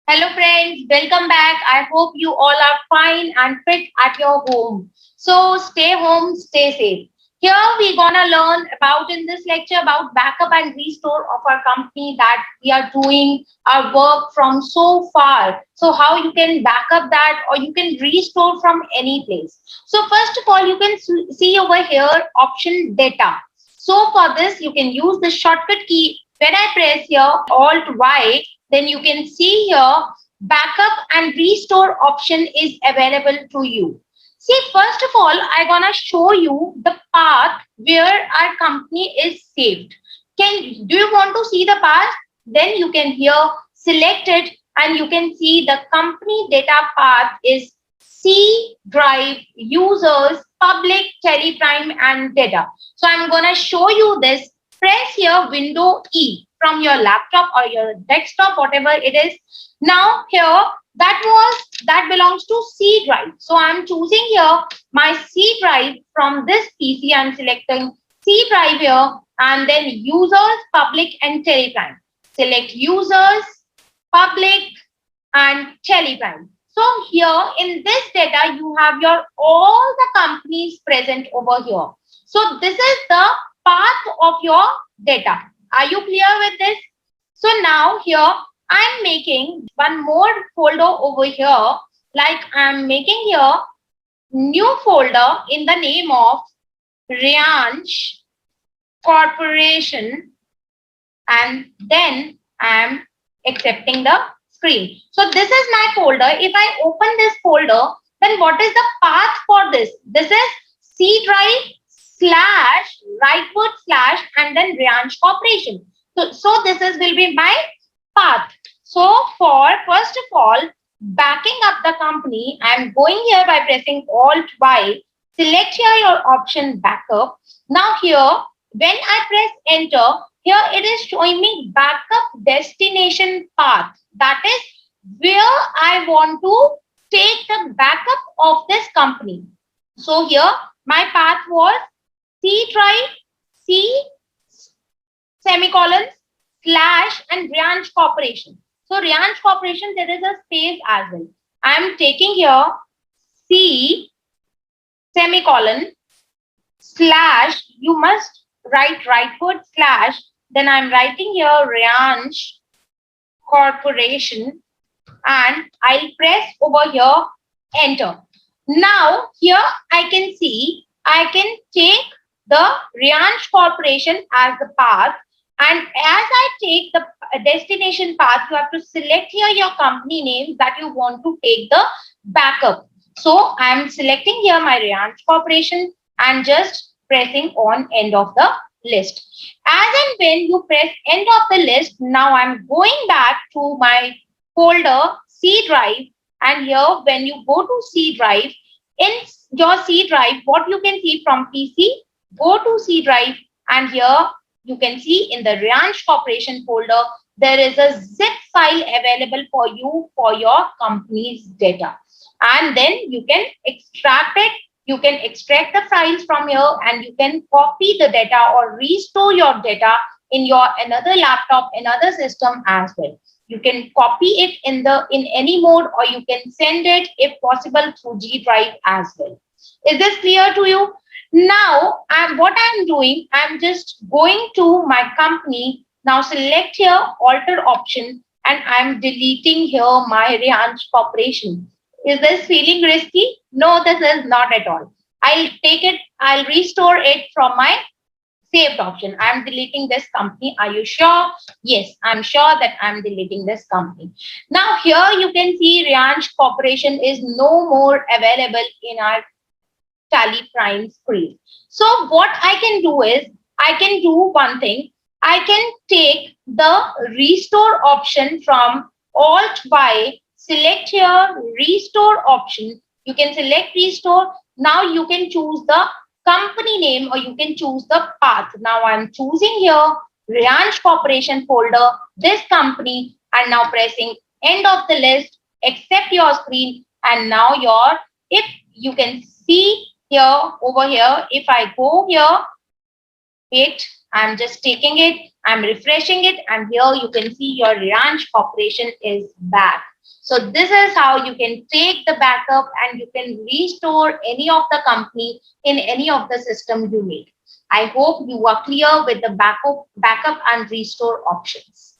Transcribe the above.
Hello friends, welcome back. I hope you all are fine and fit at your home. So stay home, stay safe. Here we're gonna learn about in this lecture about backup and restore of our company that we are doing our work from so far. So how you can back up that or you can restore from any place. So first of all, you can see over here option data. So for this, you can use the shortcut key. When I press here Alt Y, then you can see here backup and restore option is available to you. See, first of all, I'm gonna show you the path where our company is saved. Do you want to see the path? Then you can here select it and you can see the company data path is C drive users public teleprime and data. So I'm gonna show you this. Press here window E from your laptop or your desktop, whatever it is. Now here that belongs to C drive. So I'm choosing here my C drive from this PC. I'm selecting C drive here and then users, public and teleprime. Select users, public and teleprime. So here in this data, you have your all the companies present over here. So this is the path of your data. Are you clear with this? So now here I'm making one more folder over here. Like I'm making here new folder in the name of Rianch Corporation and then I'm accepting the screen. So this is my folder. If I open this folder, then what is the path for this? This is C drive slash rightward slash and then Rianch Corporation. So this is will be my path. So for first of all, backing up the company, I'm going here by pressing Alt Y. Select here your option backup. Now here, when I press enter, here it is showing me backup destination path. That is where I want to take the backup of this company. So here my path was C drive, C semicolon slash and Rianch Corporation. So Rianch Corporation, there is a space as well. I am taking here C semicolon slash, you must write rightward slash, then I'm writing here Rianch Corporation and I'll press over here enter. Now here I can see I can take the Rianch Corporation as the path, and as I take the destination path, you have to select here your company name that you want to take the backup. So I'm selecting here my Rianch Corporation and just pressing on end of the list. As and when you press end of the list, now I'm going back to my folder C drive, and here when you go to C drive, in your C drive, what you can see from PC, go to C drive and here you can see in the Rianch Corporation folder, there is a zip file available for you for your company's data. And then you can extract it. You can extract the files from here and you can copy the data or restore your data in your another laptop, another system as well. You can copy it in any mode or you can send it if possible through G Drive as well. Is this clear to you? Now, what I'm doing, I'm just going to my company. Now select here alter option and I'm deleting here my Rianch Corporation. Is this feeling risky? No, this is not at all. I'll take it, I'll restore it from my saved option. I'm deleting this company. Are you sure? Yes, I'm sure that I'm deleting this company. Now here you can see Rianch Corporation is no more available in our Tally Prime screen. So what I can do is, I can do one thing. I can take the restore option from Alt Y, select here restore option. You can select restore. Now you can choose the company name or you can choose the path. Now I'm choosing here Rianch Corporation folder, this company, and now pressing end of the list, accept your screen, and now if you can see here over here, if I go here, I'm just taking it, I'm refreshing it, and here you can see your Rianch Corporation is back. So this is how you can take the backup and you can restore any of the company in any of the system you need. I hope you are clear with the backup and restore options.